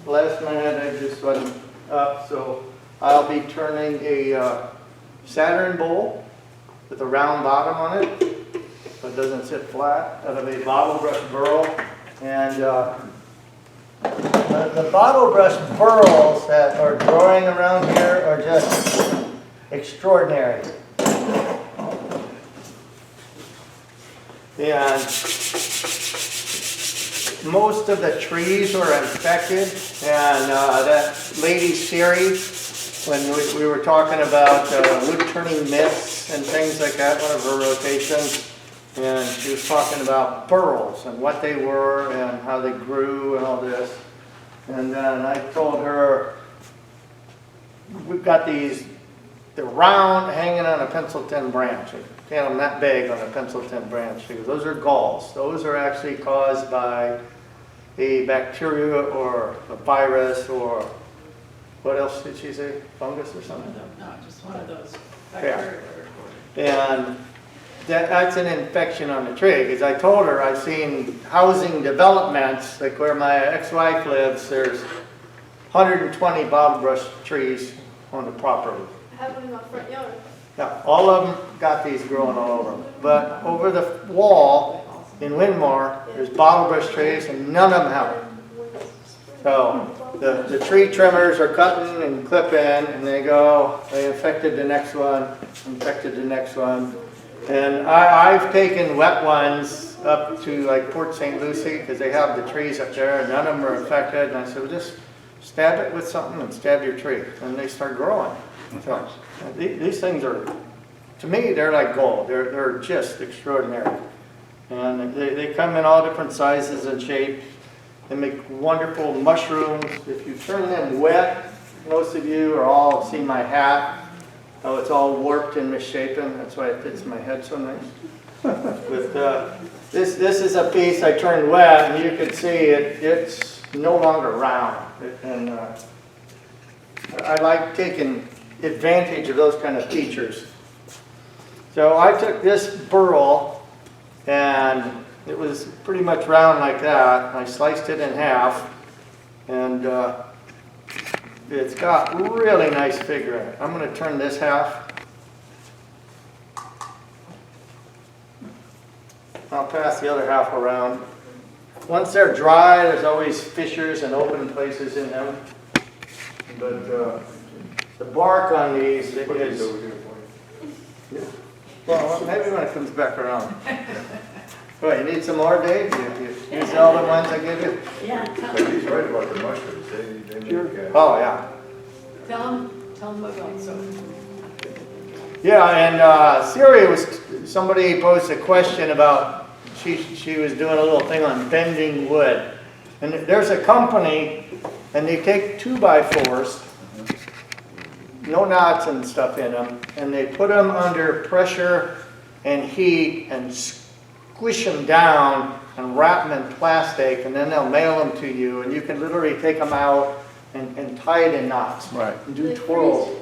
last minute I just wasn't up, so I'll be turning a Saturn bowl with a round bottom on it, so it doesn't sit flat, out of a bottle brush burl. And the bottle brush burls that are growing around here are just extraordinary. And most of the trees were infected, and that lady Siri, when we were talking about wood turning myths and things like that, one of her rotations, and she was talking about burls and what they were and how they grew and all this. And then I told her, we've got these, they're round, hanging on a pencil tin branch. I had them that big on a pencil tin branch. She goes, those are galls. Those are actually caused by a bacteria or a virus or, what else did she say? Fungus or something? No, just one of those bacteria. Yeah. And that's an infection on the tree, because I told her I've seen housing developments, like where my ex-wife lives, there's 120 bottle brush trees on the property. I have one in my front yard. Yeah, all of them got these growing all over them. But over the wall in Winmore, there's bottle brush trees and none of them have it. So the tree trimmers are cutting and clipping, and they go, they infected the next one, infected the next one. And I've taken wet ones up to like Port St. Lucie, because they have the trees up there, and none of them are infected. And I said, well, just stab it with something and stab your tree. And they start growing. So these things are, to me, they're like gold. They're just extraordinary. And they come in all different sizes and shapes. They make wonderful mushrooms. If you turn them wet, most of you are all seen my hat. Oh, it's all warped and misshapen. That's why it fits my head so nice. With this is a piece I turned wet, and you can see it's no longer round. And I like taking advantage of those kind of features. So I took this burl, and it was pretty much round like that. I sliced it in half, and it's got really nice figure in it. I'm going to turn this half. I'll pass the other half around. Once they're dry, there's always fissures and open places in them. But the bark on these is... Well, maybe when it comes back around. What, you need some more, Dave? You sell the ones I give you? Yeah. But he's right about the mushrooms. They make, Oh, yeah. Tell them about some. Yeah, and Siri was, somebody posed a question about, she was doing a little thing on bending wood. And there's a company, and they take 2x4s, no knots and stuff in them, and they put them under pressure and heat and squish them down and wrap them in plastic, and then they'll mail them to you, and you can literally take them out and tie it in knots. Right. And do twirls.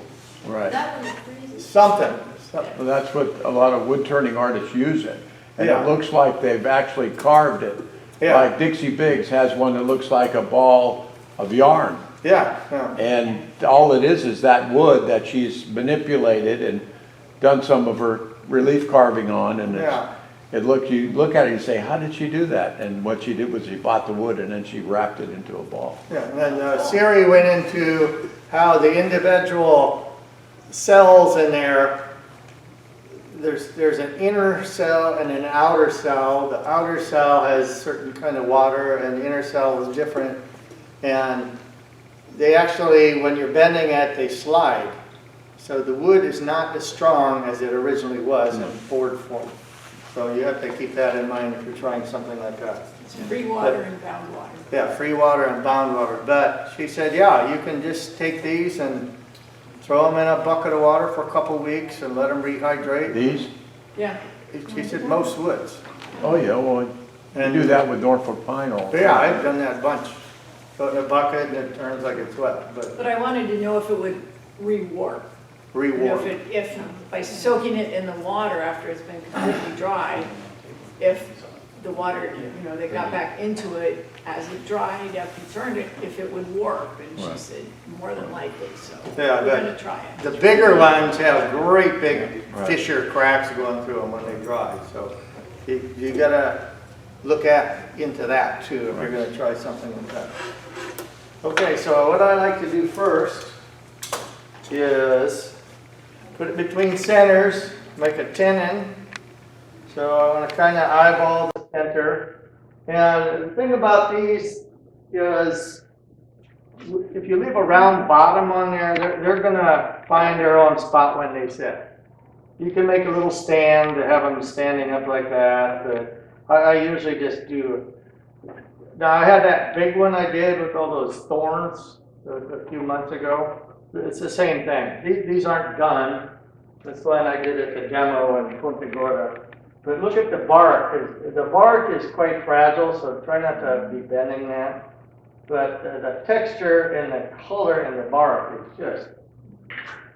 Right. That one freezes. Something. Well, that's what a lot of wood turning artists use it. And Yeah. it looks like they've actually carved it. Yeah. Like Dixie Biggs has one that looks like a ball of yarn. Yeah, yeah. And all it is that wood that she's manipulated and done some of her relief carving on. And Yeah. you look at it and say, how did she do that? And what she did was she bought the wood and then she wrapped it into a ball. Yeah, and then Siri went into how the individual cells in there's an inner cell and an outer cell. The outer cell has certain kind of water, and the inner cell is different. And they actually, when you're bending it, they slide. So the wood is not as strong as it originally was in board form. So you have to keep that in mind if you're trying something like that. It's free water and bound water. Yeah, free water and bound water. But she said, yeah, you can just take these and throw them in a bucket of water for a couple weeks and let them rehydrate. These? Yeah. She said most woods. Oh yeah, well, you do that with Norfolk pine all the Yeah, time. I've done that a bunch. Put in a bucket and it turns like it's wet, but But I wanted to know if it would re-warp. You know, rewarm. if by soaking it in the water after it's been completely dry, if the water, you know, they got back into it as it dried after you turned it, if it would warp, and she Right. said, more than likely, so Yeah, we're gonna try it. The bigger ones have great big Right. fissure cracks going through them when they dry, so you gotta look into that too if you're gonna try something like that. Okay, so what I like to do first is put it between centers, make a tenon. So I want to kind of eyeball the center. And the thing about these is if you leave a round bottom on there, they're gonna find their own spot when they sit. You can make a little stand to have them standing up like that, but I usually just do. Now I had that big one I did with all those thorns a few months ago. It's the same thing. These aren't done. This one I did at the demo in Punta Gorda. But look at the bark. The bark is quite fragile, so try not to be bending that. But the texture and the color in the bark is just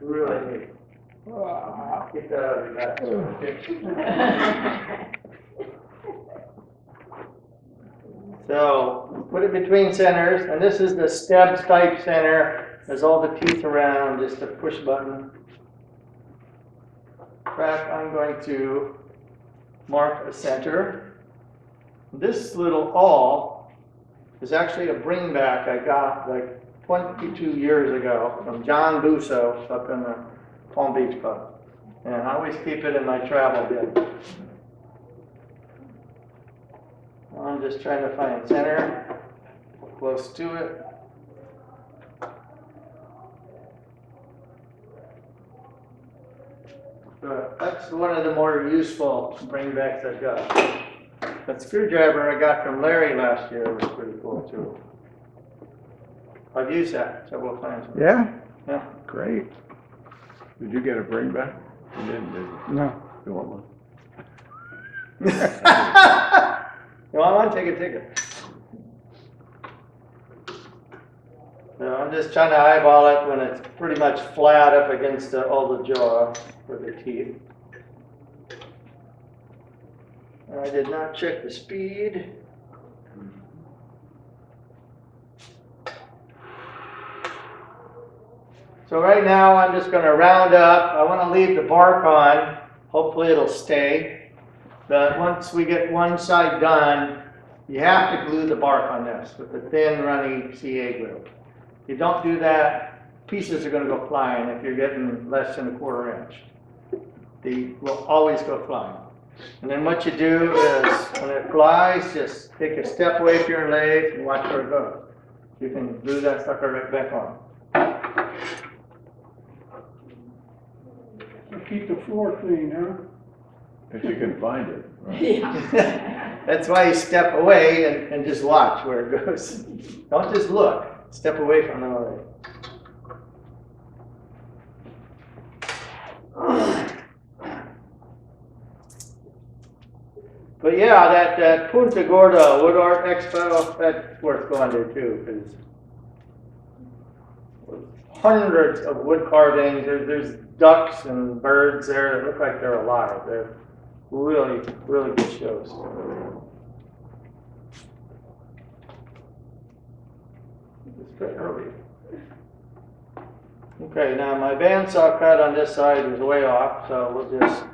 really neat. Get that out of that. So put it between centers, and this is the Stebbs type center. There's all the teeth around, just a push button. In fact, I'm going to mark a center. This little awl is actually a bringback I got like 22 years ago from John Busso up in the Palm Beach Pub. And I always keep it in my travel bin. I'm just trying to find center, close to it. But that's one of the more useful bringbacks I've got. That screwdriver I got from Larry last year was pretty cool too. I've used that several times. Yeah, Yeah. great. Did you get a bring back? You didn't, did you? No. You want one? You want one? Take it. No, I'm just trying to eyeball it when it's pretty much flat up against all the jaw for the teeth. I did not check the speed. So right now I'm just going to round up. I want to leave the bark on. Hopefully it'll stay. But once we get one side done, you have to glue the bark on this with the thin, runny CA glue. If you don't do that, pieces are going to go flying if you're getting less than 1/4 inch. They will always go flying. And then what you do is, when it flies, just take a step away from your lathe and watch where it goes. You can glue that sucker right back on. Keep the floor clean, huh? If you can find it. Right? Yeah. That's why you step away and just watch where it goes. Don't just look. Step away from the lathe. But yeah, that Punta Gorda Wood Art Expo, that's worth going to too, because hundreds of wood carvings. There's ducks and birds there that look like they're alive. They're really, really good shows. It's pretty early. Okay, now my bandsaw cut on this side is way off, so we'll just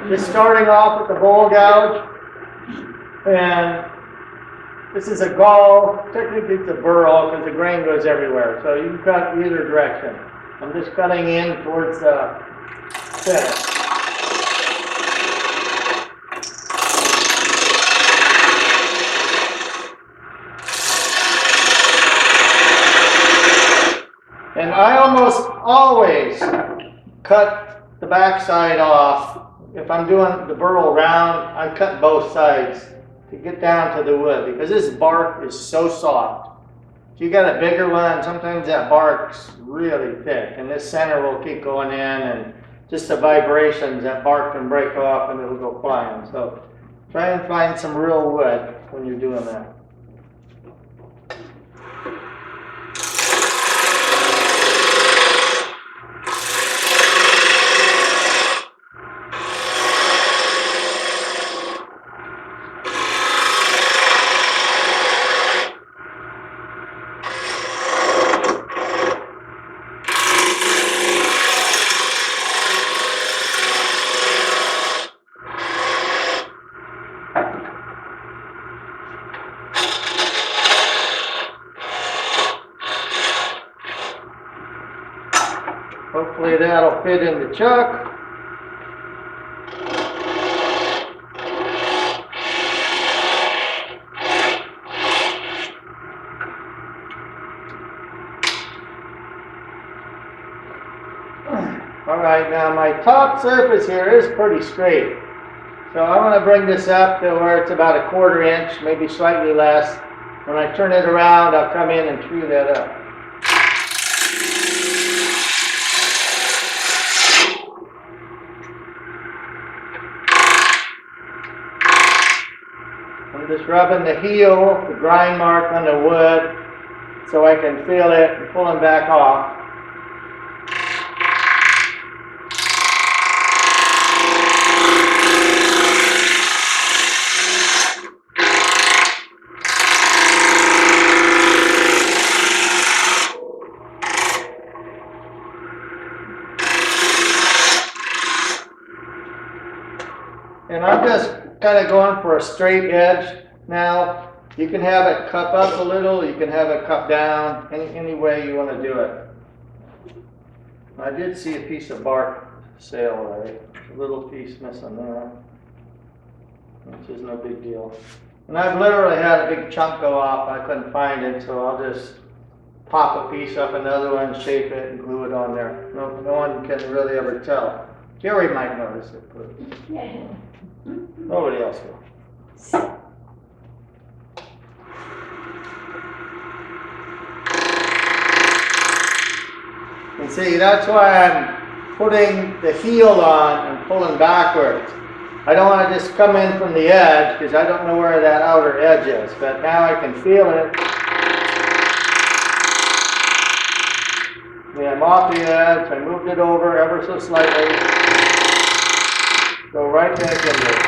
just starting off with the bowl gouge, and this is a gall. Technically it's a burl because the grain goes everywhere, so you can cut either direction. I'm just cutting in towards the center. And I almost always cut the back side off. If I'm doing the burl round, I cut both sides to get down to the wood because this bark is so soft. If you got a bigger one, sometimes that bark's really thick, and this center will keep going in, and just the vibrations, that bark can break off and it'll go flying. So try and find some real wood when you're doing that. Hopefully that'll fit in the chuck. All right, now my top surface here is pretty straight. So I'm going to bring this up to where it's about a 1/4 inch, maybe slightly less. When I turn it around, I'll come in and screw that up. I'm just rubbing the heel, the grind mark on the wood, so I can feel it and pulling back off. And I'm just kind of going for a straight edge now. You can have it cup up a little, you can have it cup down, any way you want to do it. I did see a piece of bark sail there, a little piece missing there, which is no big deal. And I've literally had a big chunk go off, I couldn't find it, so I'll just pop a piece up another one, shape it, and glue it on there. No one can really ever tell. Jerry might notice it, but nobody else will. And see, that's why I'm putting the heel on and pulling backwards. I don't want to just come in from the edge because I don't know where that outer edge is, but now I can feel it. Yeah, I'm off the edge, I moved it over ever so slightly. Go right back into it.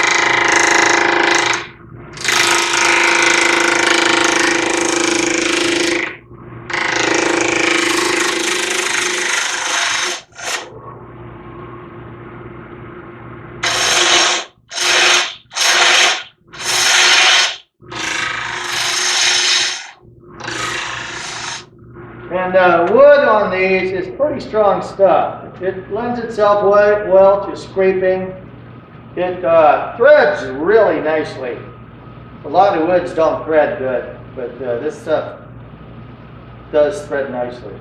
And wood on these is pretty strong stuff. It lends itself well to scraping. It threads really nicely. A lot of woods don't thread good, but this stuff does thread nicely.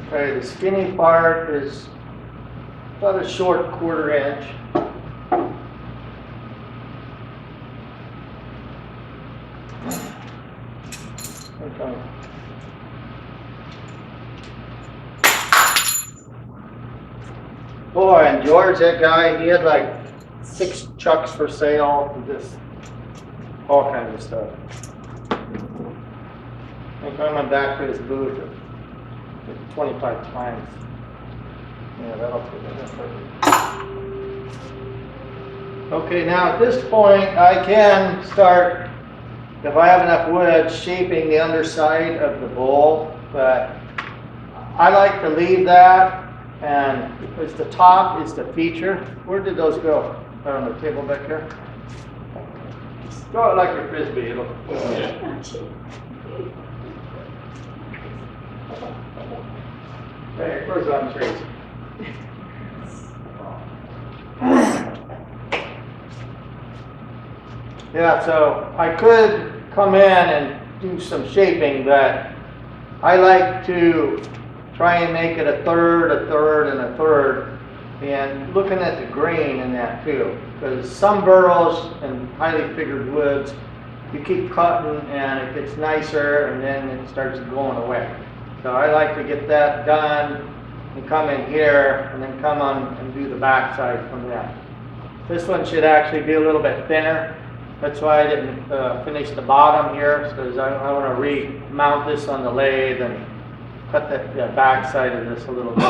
Okay, the skinny part is about a short 1/4 inch. Okay. Boy, and George, that guy, he had like 6 chucks for sale, and just all kinds of stuff. I'm coming back to his booth at 25 times. Yeah, that'll fit in perfect. Okay, now at this point, I can start, if I have enough wood, shaping the underside of the bowl, but I like to leave that, and because the top is the feature. Where did those go? Right on the table back here? Throw it like a frisbee, it'll. Hey, where's on trees? Yeah, so I could come in and do some shaping, but I like to try and make it a third, and a third, and looking at the grain in that too, because some burls and highly figured woods, you keep cutting and it gets nicer and then it starts going away. So I like to get that done and come in here and then come on and do the back side from that. This one should actually be a little bit thinner. That's why I didn't finish the bottom here, because I want to remount this on the lathe and cut the back side of this a little bit.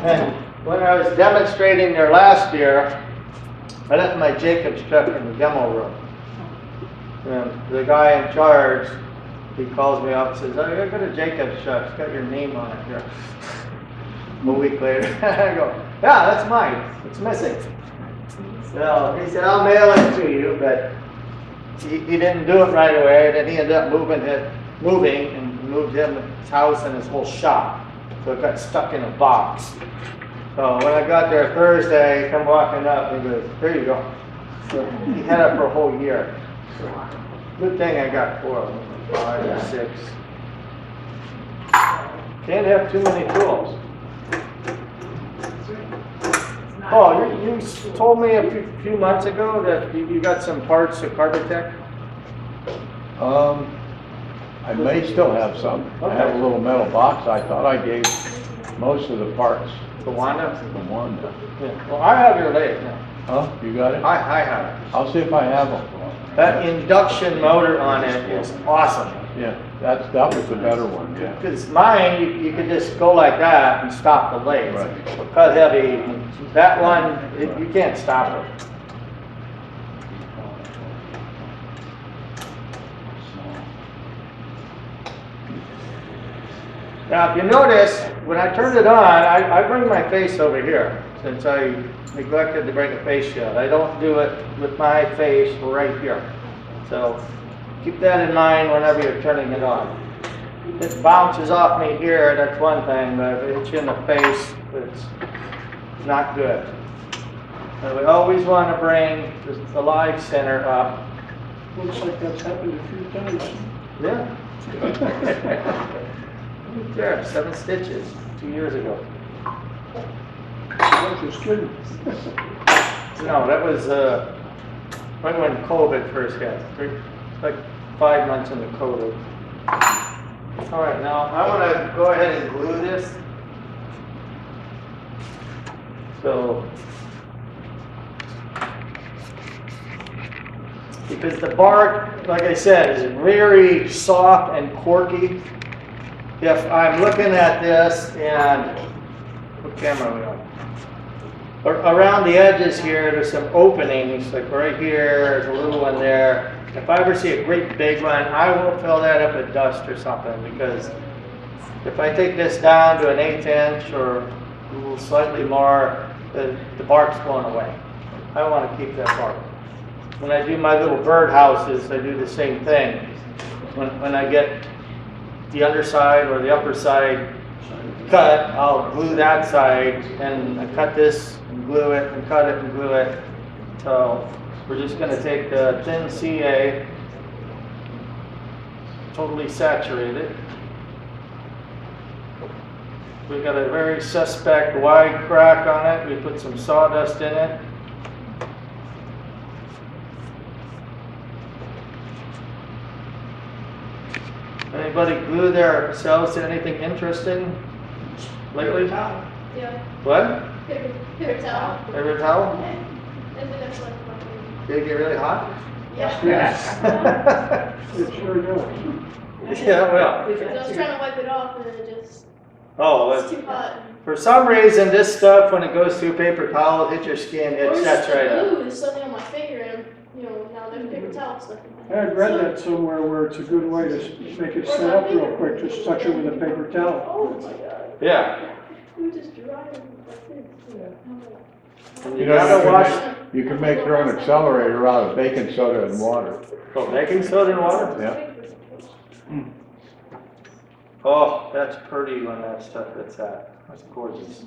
And when I was demonstrating there last year, I left my Jacobs truck in the demo room. And the guy in charge, he calls me up and says, "Oh, I got a Jacobs truck, it's got your name on it here." A week later, I go, "Yeah, that's mine, it's missing." So he said, "I'll mail it to you," but he didn't do it right away. Then he ended up moving and moved his house and his whole shop. So it got stuck in a box. So when I got there Thursday, I come walking up and he goes, "Here you go." So he had it for a whole year. Good thing I got 4 of them, 5 or 6. Can't have too many tools. Oh, you told me a few months ago that you got some parts of Carbotech? I may still have some. I have a little metal box. I thought I gave most of the parts The Wanda? to Wanda. Yeah. Well, I have your lathe now. Huh? You got it? I have it. I'll see if I have them. That induction motor on it is awesome. Yeah, that was the better one, yeah. Because mine, you could just go like that and stop the lathe. Right. Cut heavy. That one, you can't stop it. Now, if you notice, when I turn it on, I bring my face over here, since I neglected to bring a face shield. I don't do it with my face right here. So keep that in mind whenever you're turning it on. It bounces off me here, that's one thing, but if it hits you in the face, it's not good. And we always want to bring the live center up. Looks like that's happened a few times. Yeah. There, 7 stitches 2 years ago. I was just kidding. No, that was right when COVID first hit. Like 5 months into COVID. All right, now I want to go ahead and glue this. So, because the bark, like I said, is very soft and corky. If I'm looking at this and, what camera are we on? Around the edges here, there's some openings, like right here, there's a little one there. If I ever see a great big one, I will fill that up with dust or something, because if I take this down to an 1/8 inch or a little slightly more, the bark's blown away. I want to keep that bark. When I do my little bird houses, I do the same thing. When I get the underside or the upper side cut, I'll glue that side, and I cut this and glue it and cut it and glue it. So we're just going to take the thin CA, totally saturate it. We got a very suspect wide crack on it. We put some sawdust in it. Anybody glue themselves to anything interesting lately? Yeah. What? Paper towel. Paper towel? And then that's like my favorite. Did it get really hot? Yeah. Yeah. It sure does. Yeah, well. Because I was trying to wipe it off and it just, Oh, it's well, too hot. for some reason, this stuff, when it goes through paper towel, hit your skin, it sets right up. Or there's something on my finger and, now there's paper towel stuck in my I hand. had read that somewhere where it's a good way to make it set up real quick, just touch it with a paper towel. Oh my god. Yeah. We would just dry it like this. And You you know, gotta wash, you can make your own accelerator out of baking soda and water. oh, baking soda and water? Yeah. Oh, that's pretty when that stuff hits that. That's gorgeous.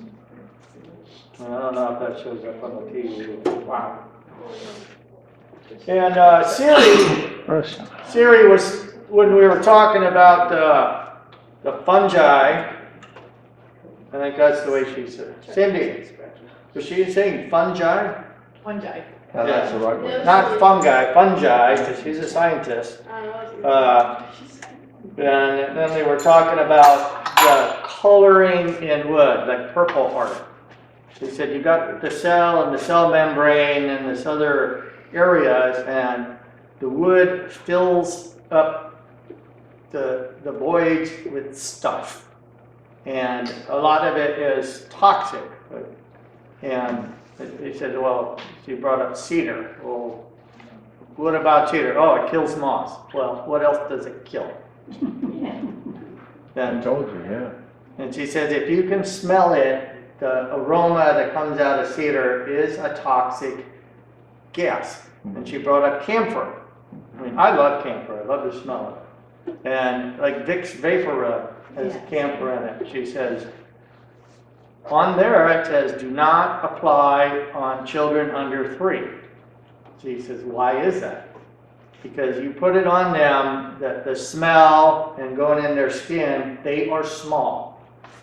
I don't know if that shows up on the TV. Wow. And Siri was, when we were talking about the fungi, I think that's the way she said it. Cindy, was she saying fungi? Fungi. Now, that's the right way. Not fungi, fungi, because she's a scientist. I don't know. And then they were talking about the coloring in wood, like purple art. They said you got the cell and the cell membrane and this other areas, and the wood fills up the voids with stuff. And a lot of it is toxic. And they said, well, she brought up cedar. Well, What about cedar? Oh, it kills moths. Well, what else does it kill? I Then, told you, yeah. and she says if you can smell it, the aroma that comes out of cedar is a toxic gas. And she brought up camphor. I mean, I love camphor. I love the smell of it. And like Vicks Vapor Rub has camphor in it. She says, on there it says, do not apply on children under 3. She says, why is that? Because you put it on them, the smell and going in their skin, they are small.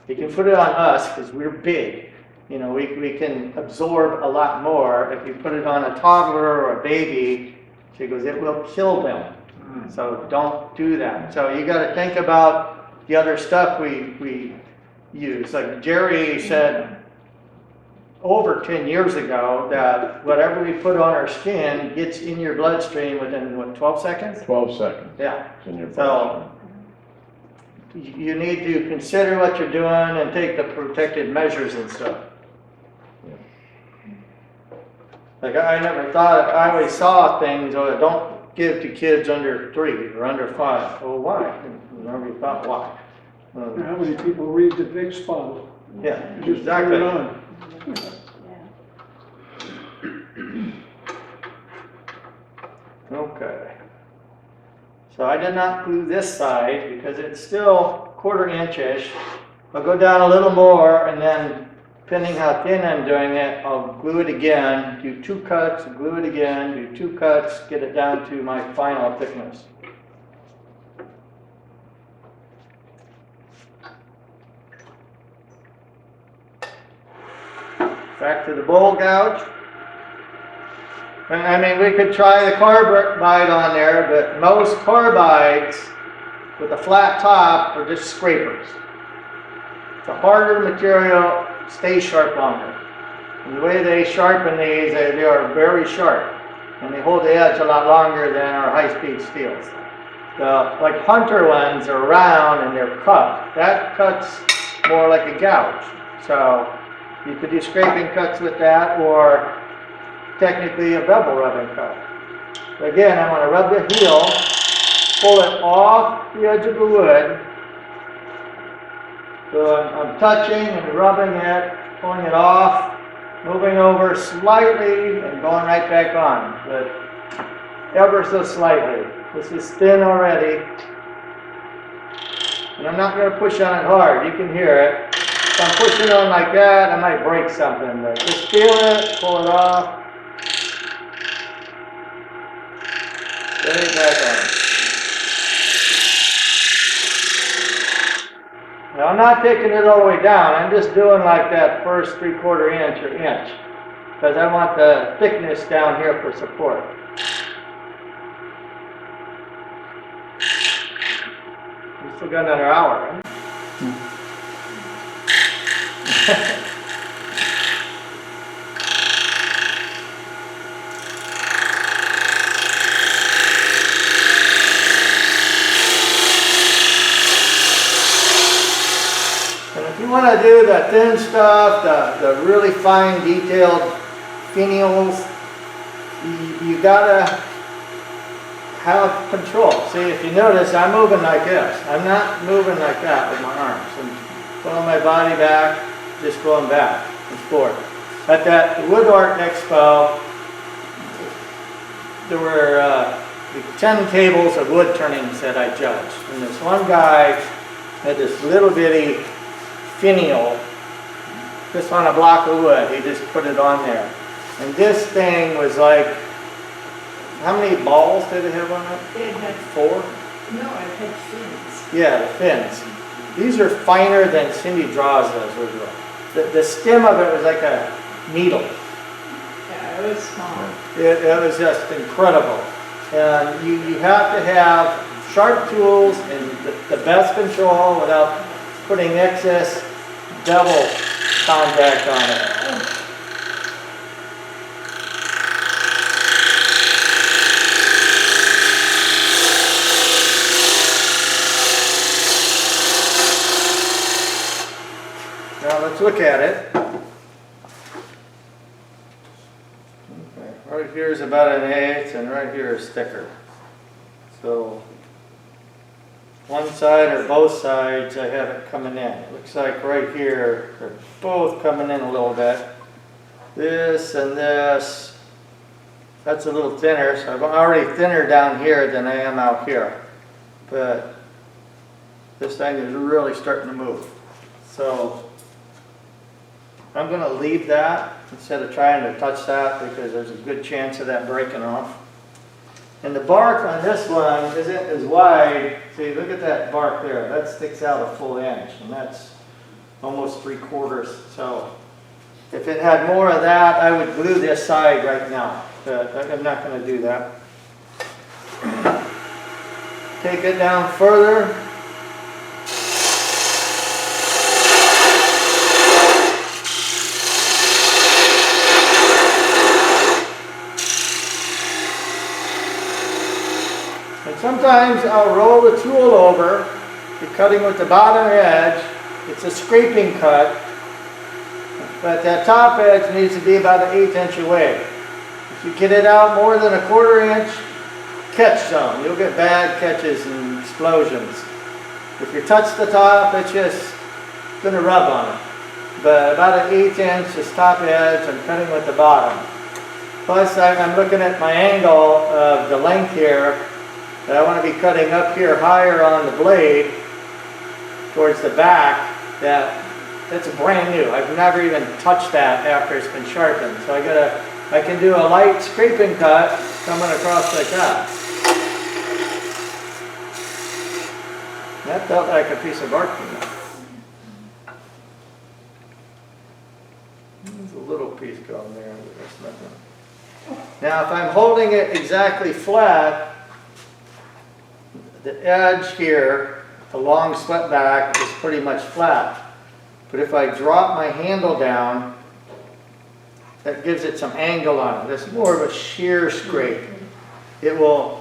You can put it on us because we're big. You know, we can absorb a lot more. If you put it on a toddler or a baby, she goes, it will kill them. So don't do that. So you got to think about the other stuff we use. Like Jerry said over 10 years ago that whatever we put on our skin gets in your bloodstream within, what, 12 seconds? 12 seconds. Yeah. It's in your So you need to consider what you're doing and take the protective measures and stuff. Like I never thought, I always saw things, oh, don't give to kids under 3 or under 5. Well, why? I never thought why. How many people read the Vicks bottle? Yeah, Just exactly. turn it on. Okay. So I did not glue this side because it's still 1/4 inch-ish. I'll go down a little more and then depending how thin I'm doing it, I'll glue it again, do 2 cuts, glue it again, do 2 cuts, get it down to my final thickness. Back to the bowl gouge. And I mean, we could try the carbide on there, but most carbides with a flat top are just scrapers. It's a harder material, stays sharp longer. And the way they sharpen these, they are very sharp. And they hold the edge a lot longer than our high-speed steels. The like Hunter ones are round and they're cupped. That cuts more like a gouge. So you could do scraping cuts with that, or technically a bevel rubbing cut. But again, I'm going to rub the heel, pull it off the edge of the wood. So I'm touching and rubbing it, pulling it off, moving over slightly and going right back on, but ever so slightly. This is thin already. And I'm not going to push on it hard. You can hear it. If I'm pushing on like that, I might break something, but just feel it, pull it off. Get it back on. Now I'm not taking it all the way down, I'm just doing like that first 3/4 inch or inch, because I want the thickness down here for support. We still got another hour, right? And if you want to do the thin stuff, the really fine detailed finials, you gotta have control. See, if you notice, I'm moving like this. I'm not moving like that with my arms. I'm pulling my body back, just going back and forth. At that Wood Art Expo, there were 10 tables of wood turnings that I judged. And this one guy had this little bitty finial, just on a block of wood. He just put it on there. And this thing was like, how many balls did it have on it? It had, 4? no, it had fins. Yeah, the fins. These are finer than Cindy draws those. The stem of it was like a needle. Yeah, it was small. It was just incredible. And you have to have sharp tools and the best control without putting excess bevel contact on it. Now let's look at it. Okay, right here is about 1/8 and right here is thicker. So one side or both sides I have it coming in. It looks like right here they're both coming in a little bit. This and this, that's a little thinner, so I'm already thinner down here than I am out here. But this thing is really starting to move. So I'm going to leave that instead of trying to touch that because there's a good chance of that breaking off. And the bark on this one isn't as wide. See, look at that bark there. That sticks out a full inch, and that's almost 3/4. So if it had more of that, I would glue this side right now. But I'm not going to do that. Take it down further. And sometimes I'll roll the tool over, you're cutting with the bottom edge. It's a scraping cut, but that top edge needs to be about 1/8 inch away. If you get it out more than 1/4 inch, catch zone. You'll get bad catches and explosions. If you touch the top, it's just going to rub on it. But about 1/8 inch is top edge. I'm cutting with the bottom. Plus, I'm looking at my angle of the length here. And I want to be cutting up here higher on the blade towards the back. That's brand new. I've never even touched that after it's been sharpened. So I can do a light scraping cut coming across like that. That felt like a piece of bark to me. There's a little piece going there, but that's nothing. Now, if I'm holding it exactly flat, the edge here, the long swept back, is pretty much flat. But if I drop my handle down, that gives it some angle on it. It's more of a shear scrape. It will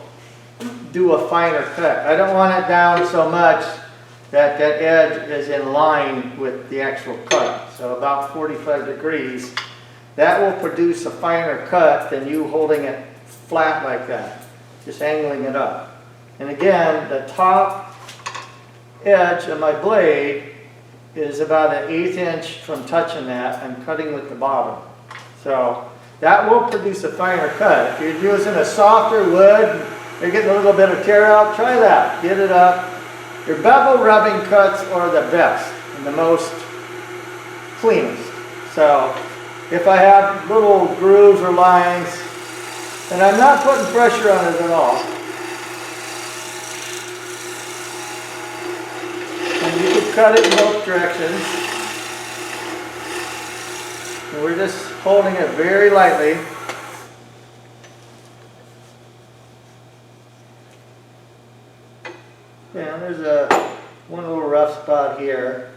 do a finer cut. I don't want it down so much that that edge is in line with the actual cut. So about 45 degrees. That will produce a finer cut than you holding it flat like that, just angling it up. And again, the top edge of my blade is about 1/8 inch from touching that. I'm cutting with the bottom. So that will produce a finer cut. If you're using a softer wood, you're getting a little bit of tear out, try that. Get it up. Your bevel rubbing cuts are the best and the most cleanest. So if I have little grooves or lines, and I'm not putting pressure on it at all, and you can cut it in both directions. And we're just holding it very lightly. Yeah, there's one little rough spot here.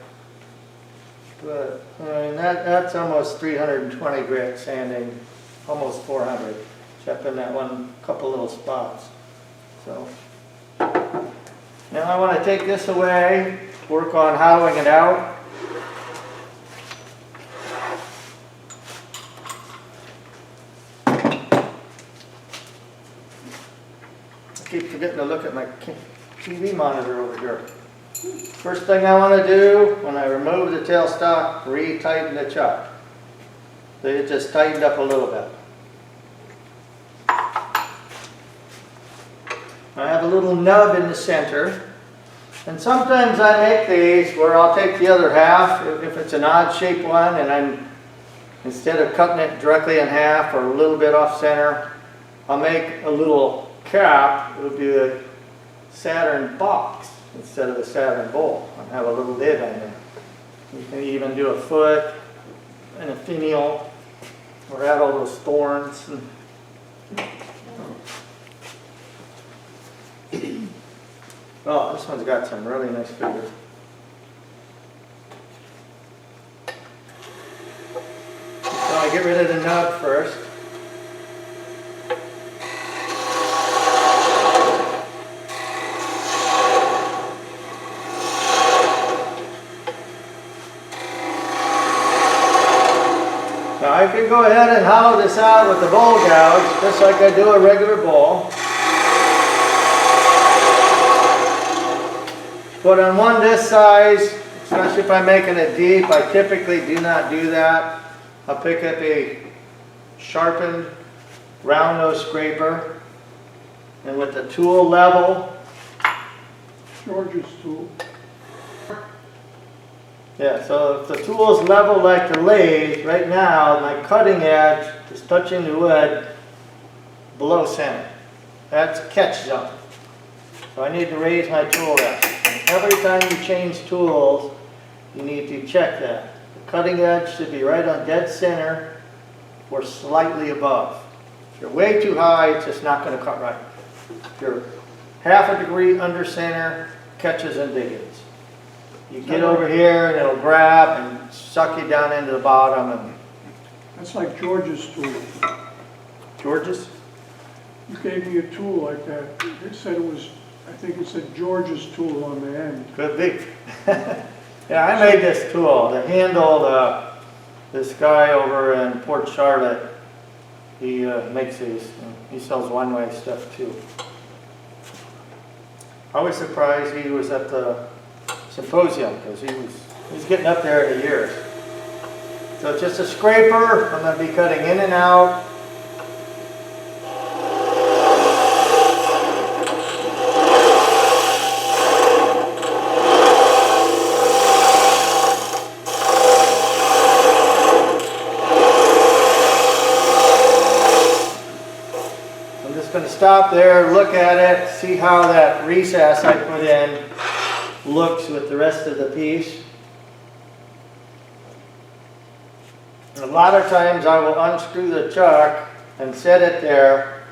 But I mean, that's almost 320 grit sanding, almost 400, except in that couple little spots. So now I want to take this away, work on hollowing it out. I keep forgetting to look at my TV monitor over here. First thing I want to do when I remove the tailstock, re-tighten the chuck. So it just tightened up a little bit. I have a little nub in the center. And sometimes I make these where I'll take the other half, if it's an odd shaped one, and instead of cutting it directly in half or a little bit off center, I'll make a little cap. It would be a Saturn box instead of a Saturn bowl. I'll have a little lid on there. You can even do a foot and a finial, or add all those thorns. Oh, this one's got some really nice figures. So I get rid of the nub first. Now I I can go ahead and hollow this out with the bowl gouge, just like I do a regular bowl. But on one this size, especially if I'm making it deep, I typically do not do that. I'll pick up a sharpened round nose scraper, and with the tool level, George's tool. yeah, so if the tool is level like the lathe, right now my cutting edge is touching the wood below center. That's a catch zone. So I need to raise my tool rest. Every time you change tools, you need to check that. The cutting edge should be right on dead center or slightly above. If you're way too high, it's just not going to cut right. If you're half a degree under center, catches and diggins. You get over here and it'll grab and suck you down into the bottom. And That's like George's tool. George's? You gave me a tool like that. It said it was, I think it said George's tool on the end. Could be. Yeah, I made this tool. The handle, this guy over in Port Charlotte, he makes these. He sells one-way stuff too. I was surprised he was at the symposium because he's getting up there in the years. So it's just a scraper. I'm going to be cutting in and out. I'm just going to stop there, look at it, see how that recess I put in looks with the rest of the piece. And a lot of times I will unscrew the chuck and set it there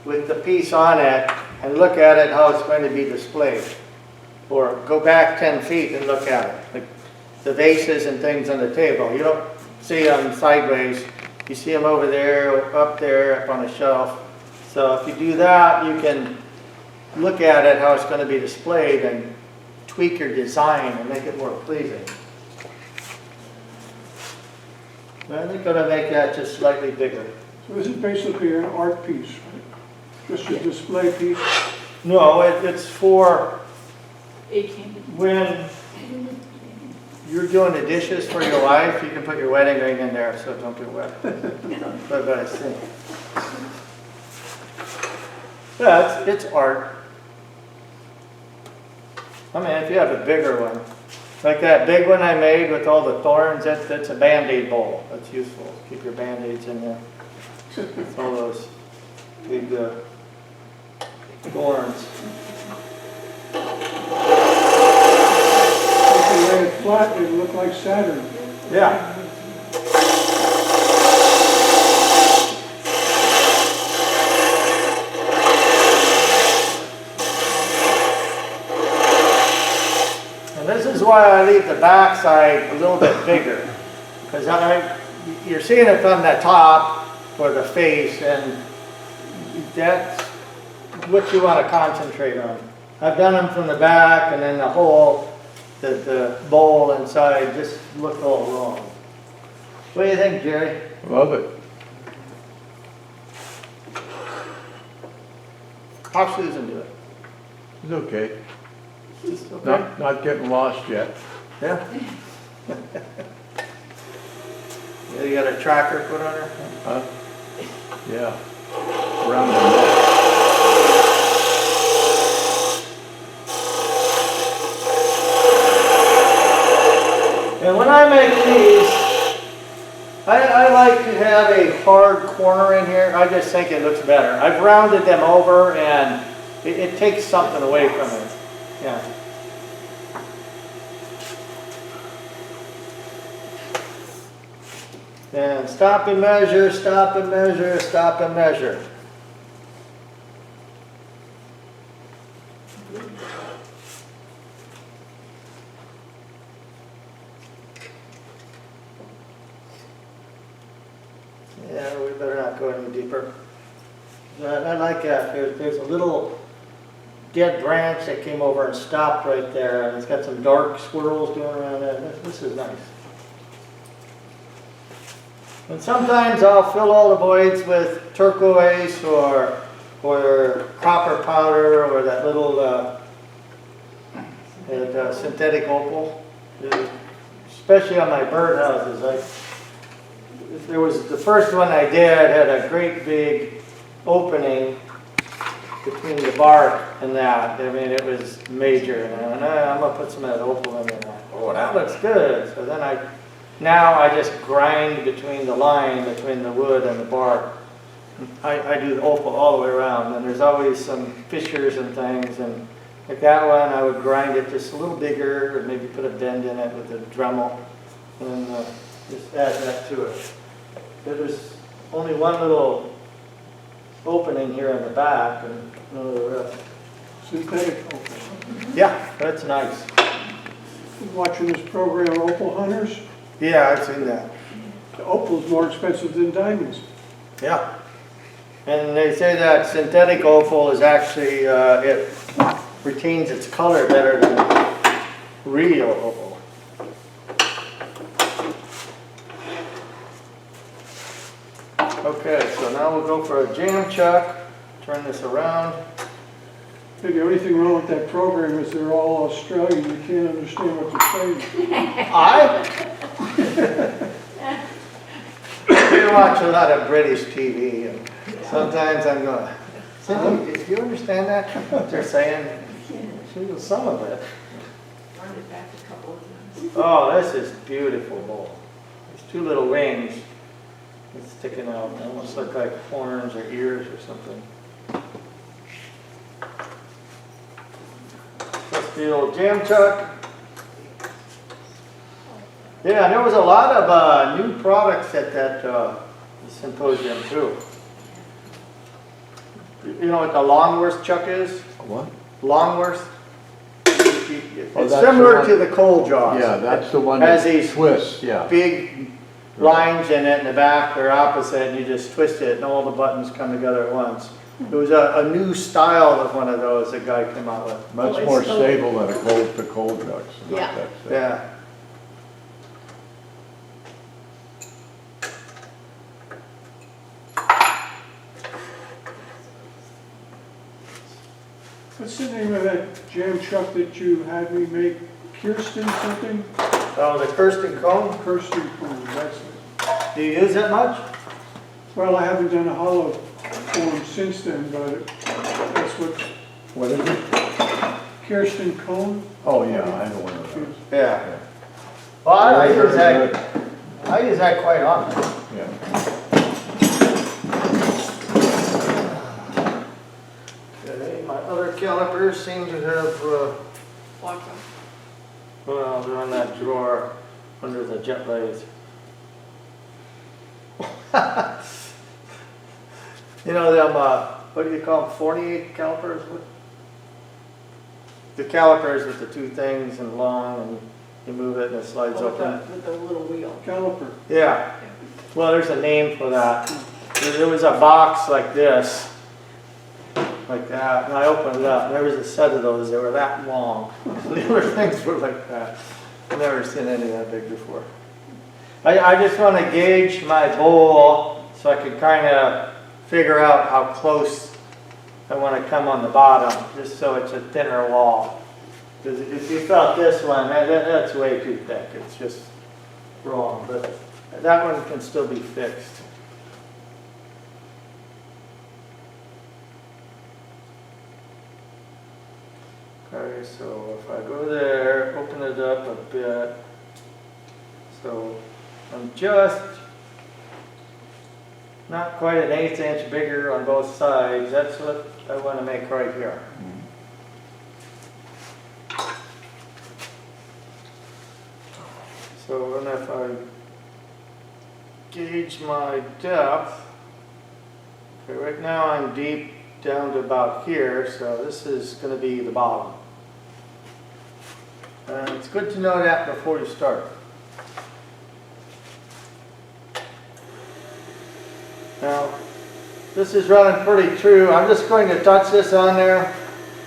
with the piece on it and look at it how it's going to be displayed. Or go back 10 feet and look at it. Like the vases and things on the table. You don't see them sideways. You see them over there, up there, up on a shelf. So if you do that, you can look at it, how it's going to be displayed, and tweak your design and make it more pleasing. I think I'm going to make that just slightly bigger. So this is basically an art piece, right? Just a display piece. No, it's for It can be. when you're doing the dishes for your wife, you can put your wedding ring in there so it don't get wet. But I think. Yeah, it's art. I mean, if you have a bigger one, like that big one I made with all the thorns, that's a Band-Aid bowl. That's useful. Keep your Band-Aids in there. With all those big thorns. If you lay it flat, it would look like Saturn. Yeah. And this is why I leave the back side a little bit bigger. Because you're seeing it from the top or the face, and that's what you want to concentrate on. I've done them from the back, and then the whole, the bowl inside just looked all wrong. What do you think, Jerry? Love it. How's Susan do it? It's okay. Just okay? Not getting lost yet. Yeah? Yeah, you got a tracker put on her? Huh? Yeah. Around the neck. And when I make these, I like to have a hard corner in here. I just think it looks better. I've rounded them over and it takes something away from it. Yeah. And stop and measure, stop and measure, stop and measure. Yeah, we better not go any deeper. I like that. There's a little dead branch that came over and stopped right there, and it's got some dark swirls going around it. This is nice. And sometimes I'll fill all the voids with turquoise or copper powder or that little synthetic opal. Especially on my birdhouses. There was the first one I did had a great big opening between the bark and that. I mean, it was major. And I went, I'm gonna put some of that opal in there. Oh, that looks good. So then now I just grind between the line between the wood and the bark. I do the opal all the way around, and there's always some fissures and things. And like that one, I would grind it just a little bigger, or maybe put a bend in it with a Dremel, and just add that to it. There's only one little opening here in the back, and none of the rest. Synthetic opal. Yeah, that's nice. Watching this program, Opal Hunters, Yeah, I've seen that. the opal's more expensive than diamonds. Yeah. And they say that synthetic opal is actually, it retains its color better than real opal. Okay, so now we'll go for a jam chuck. Turn this around. Hey, the only thing wrong with that program is they're all Australian, you can't understand what they're saying. I watch a lot of British TV, and sometimes I'm going, Cindy, do you understand that? What they're saying? Some of it. Run it back a couple of times. Oh, this is beautiful bowl. There's two little rings that's sticking out. They almost look like horns or ears or something. That's the old jam chuck. Yeah, there was a lot of new products at that symposium too. You know what the Longworth chuck is? What? Longworth? Oh, It's that's similar the to the coal jaws. Yeah, that's the one Has that these twists, yeah. big lines in it in the back, they're opposite, and you just twist it and all the buttons come together at once. It was a new style of one of those the guy came out with. Much more stable than the coal trucks. Yeah. Yeah. What's the name of that jam chuck that you had me make? Kirsten something? Oh, the Kirsten cone? Kirsten Cone, that's it. Do you use it much? Well, I haven't done a hollow form since then, but that's what, What is it? Kirsten Cone? Oh, yeah, I know one of those. Yeah. Well, I Very, use very that. I use that quite often. Yeah. Okay, my other calipers seem to have, Watch them. well, they're in that drawer under the jet blades. You know them, what do you call them, 48 calipers? The calipers with the two things and long, and you move it and it slides Oh, open. with the little wheel. Caliper. Yeah, well, there's a name for that. There was a box like this, like that, and I opened it up, and there was a set of those, they were that long. The other things were like that. I've never seen any that big before. I just want to gauge my bowl so I can kind of figure out how close I want to come on the bottom, just so it's a thinner wall. Because if you felt this one, that's way too thick, it's just wrong, but that one can still be fixed. Okay, so if I go there, open it up a bit, so I'm just not quite an 1/8 inch bigger on both sides. That's what I want to make right here. So then if I gauge my depth, okay, right now I'm deep down to about here, so this is going to be the bottom. And it's good to know that before you start. Now, this is running pretty true. I'm just going to touch this on there.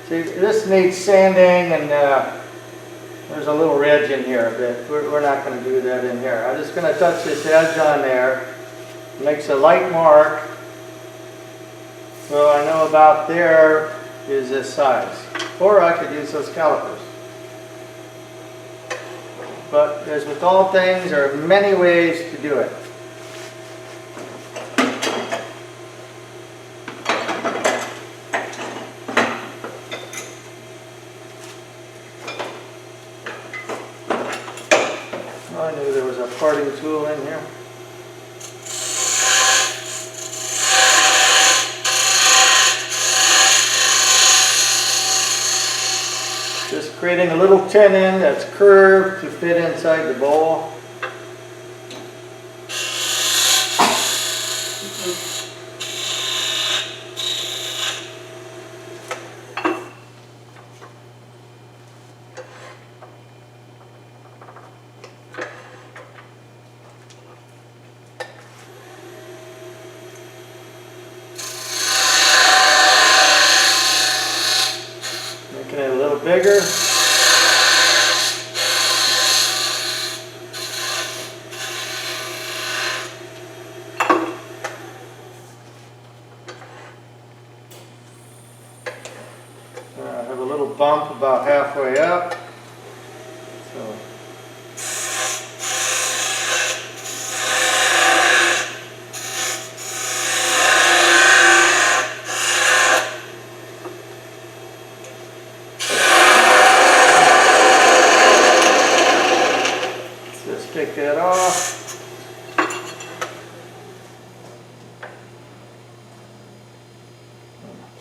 See, this needs sanding, and there's a little ridge in here a bit. We're not going to do that in here. I'm just going to touch this edge on there, makes a light mark. So I know about there is this size. Or I could use those calipers. But as with all things, there are many ways to do it. Oh, I knew there was a parting tool in here. Just creating a little tenon that's curved to fit inside the bowl. Making it a little bigger. I have a little bump about halfway up. So. Just take that off.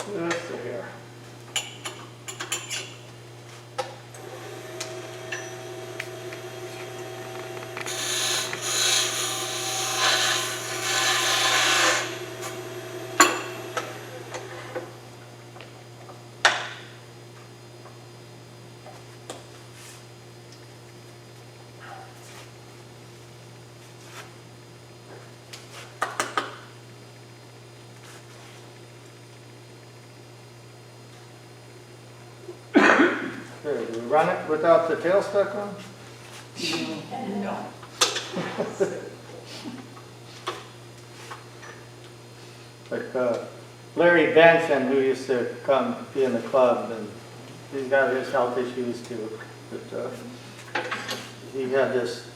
Just there. Okay, do we run it without the tail stuck on? No. Like Larry Benson, who used to come be in the club, and he's got his health issues too. But he had this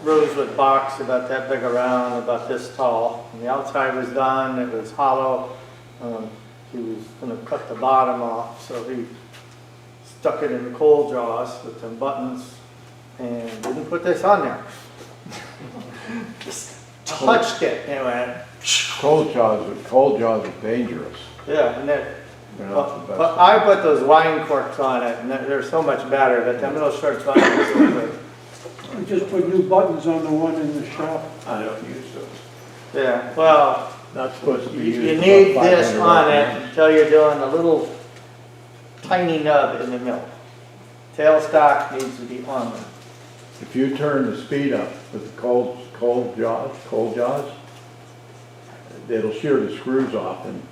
rosewood box about that big around, about this tall. And the outside was done, it was hollow. He was going to cut the bottom off, so he stuck it in the coal jaws with some buttons and didn't put this on there. Just touched it and it went. Cold jaws are dangerous. Yeah, and then, They're not the best. but I put those wine corks on it, and they're so much better, but them little short buttons are so good. We just put new buttons on the one in the shop. I don't use those. Yeah, well, Not supposed to be you used. need above this 500 on it RPM. until you're doing a little tiny nub in the middle. Tailstock needs to be on there. If you turn the speed up with the cold jaws, it'll shear the screws off and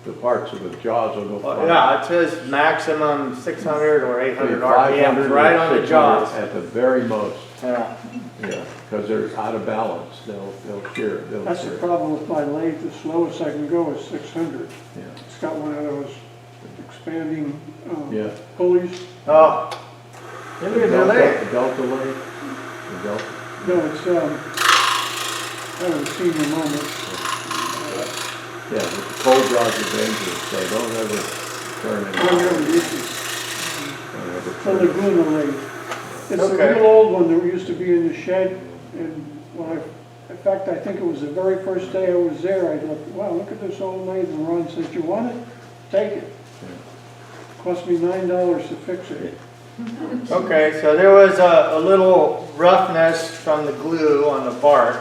the parts of the jaws will go Well, flying. yeah, it says maximum 600 or 800 500 RPM, or right on the 600 jaws. At the very most, Yeah. yeah, because they're out of balance, they'll shear. That's the problem with my lathe. The slowest I can go is 600. Yeah, It's got one of those expanding yeah. pulleys. Oh, maybe The they're late. Delta lathe, the Delta. No, it's kind of a senior moment. Yeah, but the cold jaws are dangerous, so don't ever turn it Don't ever on. use it. Don't ever It's a turn it on. Laguna lathe. It's a Okay. real old one that used to be in the shed, and when in fact, I think it was the very first day I was there, I looked, wow, look at this old lathe, and Ron says, "You want it? Take it." Cost me $9 to fix it. Okay, so there was a little roughness from the glue on the bark.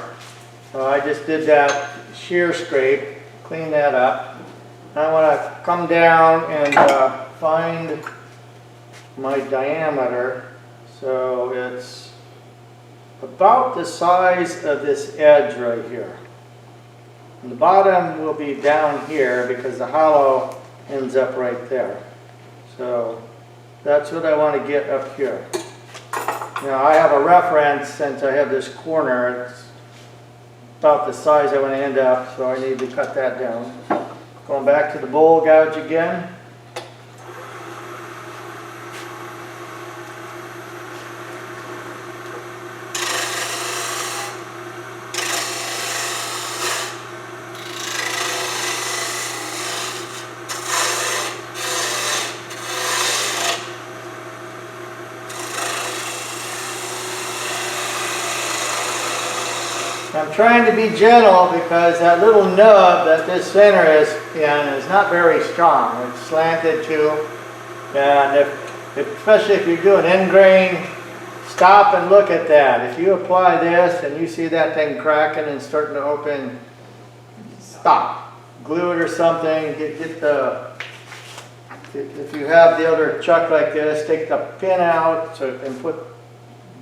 So I just did that shear scrape, clean that up. I want to come down and find my diameter. So it's about the size of this edge right here. And the bottom will be down here because the hollow ends up right there. So that's what I want to get up here. Now I have a reference, since I have this corner, it's about the size I want to end up, so I need to cut that down. Going back to the bowl gouge again. I'm trying to be gentle because that little nub that this center is in is not very strong. It's slanted too. And especially if you're doing end grain, stop and look at that. If you apply this and you see that thing cracking and starting to open, stop. Glue it or something. Get the, if you have the other chuck like this, take the pin out and put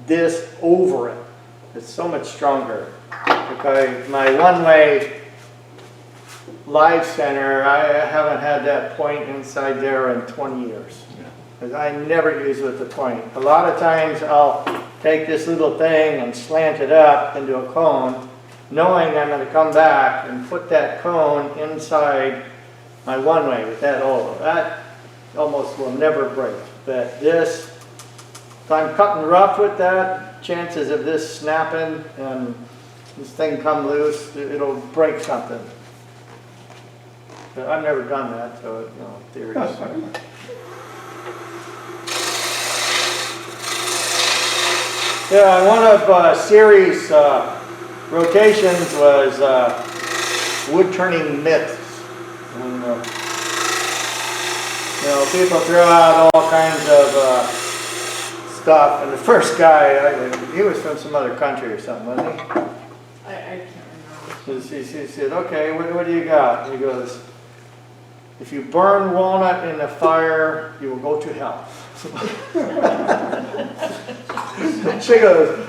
this over it. It's so much stronger. Okay, my one-way live center, I haven't had that point inside there in 20 years. Because I never use it with the point. A lot of times I'll take this little thing and slant it up into a cone, knowing I'm going to come back and put that cone inside my one-way with that hole. That almost will never break. But this, if I'm cutting rough with that, chances of this snapping and this thing come loose, it'll break something. But I've never done that, so you know, theories. Yeah, one of series rotations was wood turning myths. And, you know, people throw out all kinds of stuff. And the first guy, he was from some other country or something, wasn't he? I can't remember. He said, okay, what do you got? And he goes, if you burn walnut in the fire, you will go to hell. She goes,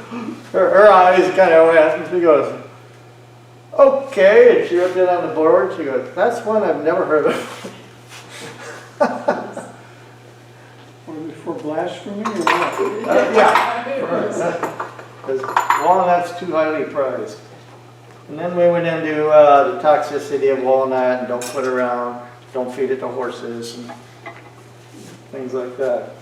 her eyes kind of went, and she goes, okay. And she wrote it on the board. She goes, that's one I've never heard of. For blasphemy or what? Yeah, because walnut's too highly prized. And then we went into the toxicity of walnut and don't put around, don't feed it to horses and things like that.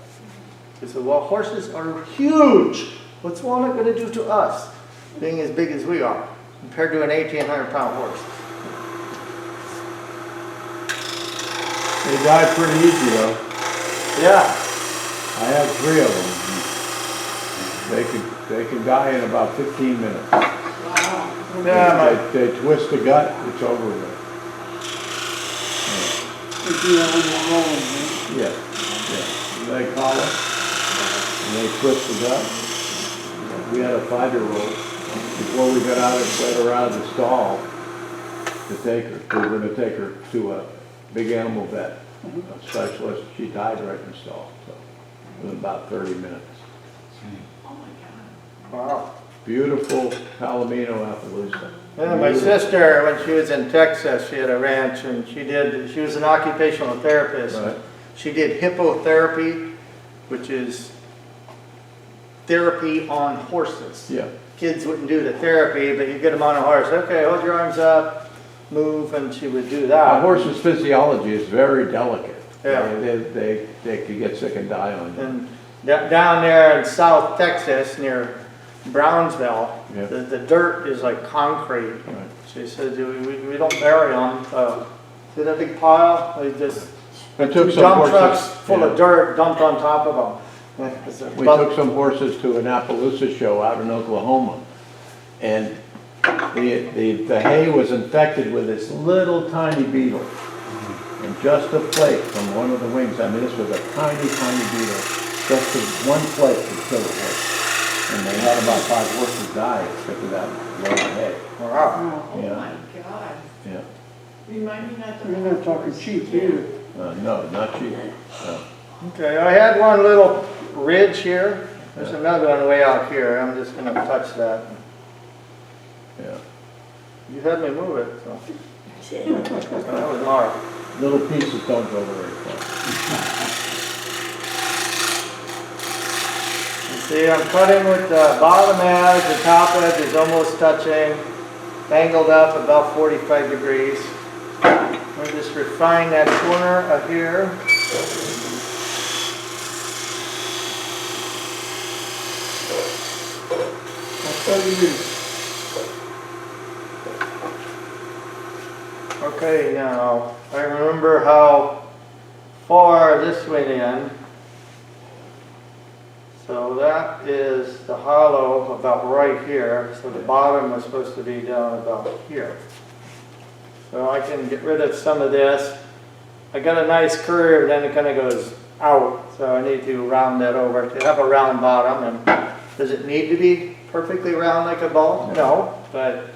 He said, well, horses are huge. What's walnut going to do to us, being as big as we are, compared to an 1,800-pound horse? They die pretty easy though. Yeah. I have 3 of them. They can die in about 15 minutes. Wow. Yeah, They twist the gut, it's over with. If you have one rolling, right? Yeah. They collar, and they twist the gut. We had a 5-year-old, before we got out of the stall to take her, we were going to take her to a big animal vet, a specialist. She died right in the stall, so in about 30 minutes. Oh my God. wow. Beautiful Palomino Appaloosa. Yeah, my sister, when she was in Texas, she had a ranch, and she was an occupational therapist. Right. She did hippotherapy, which is therapy on horses. Yeah. Kids wouldn't do the therapy, but you get them on a horse. Okay, hold your arms up, move, and she would do A that. horse's physiology is very delicate. Yeah. They could get sick and die on you. And down there in South Texas, near Brownsville, Yeah. the dirt is like concrete. Right. She said, we don't bury them. See that big pile? They just, I took some dump horses. trucks full yeah. of dirt dumped on top of them. We took some horses to an Appaloosa show out in Oklahoma, and the hay was infected with this little tiny beetle, and just a flake from one of the wings. I mean, this was a tiny beetle. Just one flake could kill a horse, and they had about 5 horses die because of that load of hay. Wow. Oh Yeah. my God. Yeah. Remind me not to. You're not talking cheap either. No, not cheap. No. Okay, I had one little ridge here. There's another one way out here. I'm just gonna touch that. Yeah. You had me move it, so. That was Mark. Little pieces don't go very far. You see, I'm cutting with the bottom edge, the top edge is almost touching. angled up about 45 degrees. We'll just refine that corner up here. I'll tell you this. Okay, now, I remember how far this went in. So that is the hollow about right here. So the bottom was supposed to be down about here. So I can get rid of some of this. I got a nice curve, then it kind of goes out. So I need to round that over to have a round bottom. And does it need to be perfectly round like a ball? No, but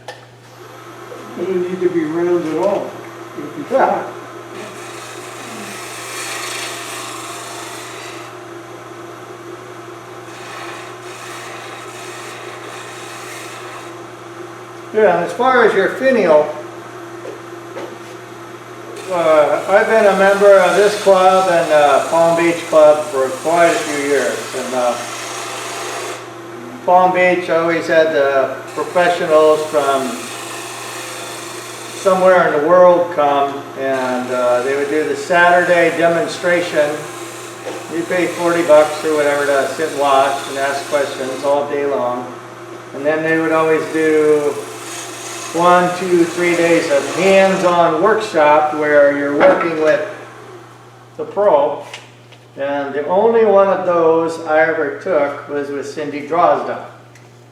It doesn't need to be round at all. It'll be yeah. flat. Yeah, and as far as your finial, I've been a member of this club and Palm Beach Club for quite a few years. And Palm Beach always had the professionals from somewhere in the world come, and they would do the Saturday demonstration. You pay $40 or whatever to sit and watch and ask questions all day long. And then they would always do 1, 2, 3 days of hands-on workshop where you're working with the pro. And the only one of those I ever took was with Cindy Drozda,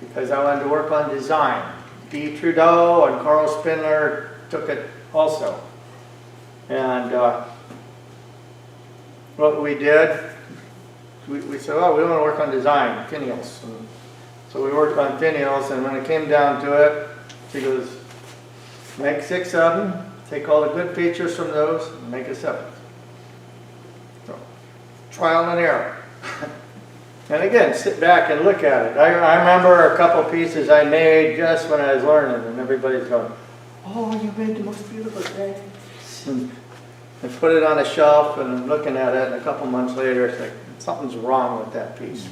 because I wanted to work on design. Dee Trudeau and Carl Spindler took it also. And what we did, we said, oh, we want to work on design, finials. And so we worked on finials, and when it came down to it, she goes, make 6 of them, take all the good features from those, and make a 7th. So, trial and error. And again, sit back and look at it. I remember a couple pieces I made just when I was learning, and everybody's going, oh, you made the most beautiful thing. And I put it on a shelf, and I'm looking at it, and a couple months later, it's like, something's wrong with that piece.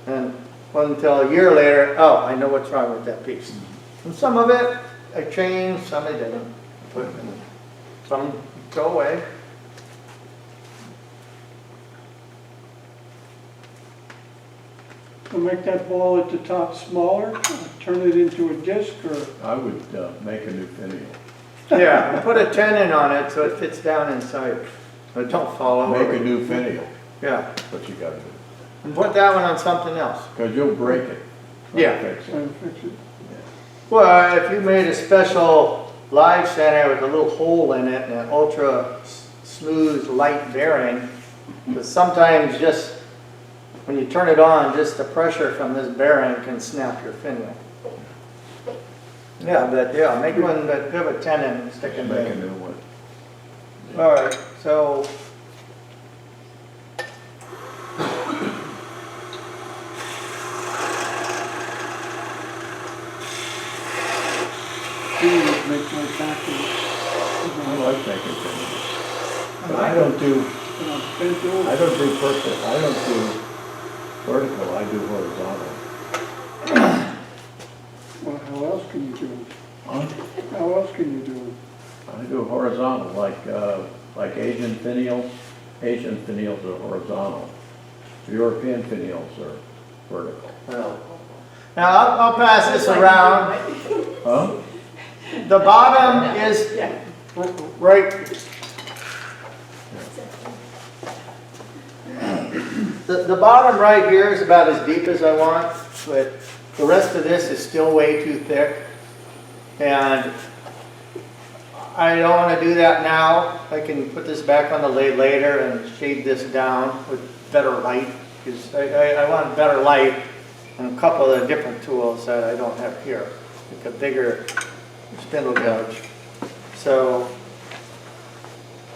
And wasn't until a year later, oh, I know what's wrong with that piece. And some of it I changed, some I didn't. Some go away. So make that ball at the top smaller, turn it into a disc, or I would make a new finial. Yeah, and put a tenon on it so it fits down inside. But don't fall over. Make a new finial, Yeah. that's what you gotta do. And put that one on something else. Because you'll break it. Yeah. Fix it. try to fix it. Well, if you made a special live center with a little hole in it and an ultra smooth light bearing, but sometimes just when you turn it on, just the pressure from this bearing can snap your finial. Yeah, but yeah, make one that have a tenon and stick in Make a there. new one. All right, so These make my backwards. I like making finials. But I don't do Bent over. I don't do perfect, I don't do vertical, I do horizontal. Well, how else can you do it? Huh? How else can you do it? I do horizontal, like Asian finials. Asian finials are horizontal. European finials are vertical. now I'll pass this around. Huh? The bottom is right. The bottom right here is about as deep as I want, but the rest of this is still way too thick. And I don't want to do that now. I can put this back on the lathe later and shade this down with better light, because I want better light and a couple of different tools that I don't have here, like a bigger spindle gouge. So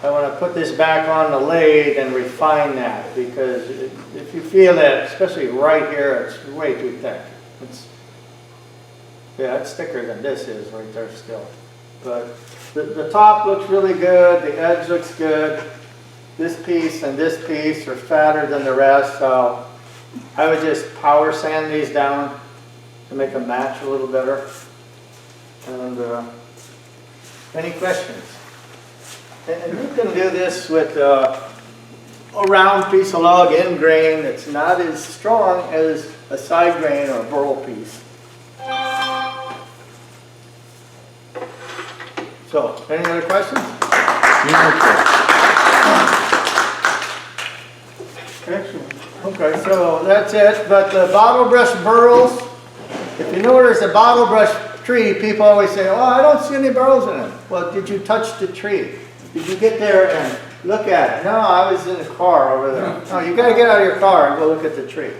I want to put this back on the lathe and refine that, because if you feel it, especially right here, it's way too thick. It's thicker than this is right there still. But the top looks really good, the edge looks good. This piece and this piece are fatter than the rest, so I would just power sand these down to make them match a little better. And, any questions? And you can do this with a round piece of log end grain that's not as strong as a side grain or a burl piece. So, any other questions? Excellent. Okay, so that's it, but the bottle brush burls, if you know there's a bottle brush tree, people always say, oh, I don't see any burls in it. Well, did you touch the tree? Did you get there and look at it? No, I was in the car over there. No, you gotta get out of your car and go look at the tree.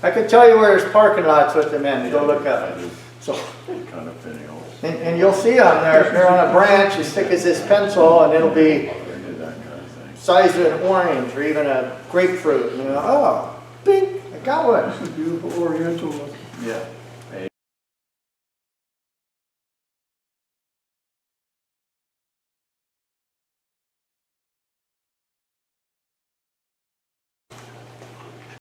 I can tell you where there's parking lots with them in, go look at it. So, Kind of penny holes. and you'll see them, they're on a branch as thick as this pencil, and it'll be Into that kind of thing. size of an orange or even a grapefruit. And you know, oh, bing, I got one. It's a beautiful oriental look. Yeah.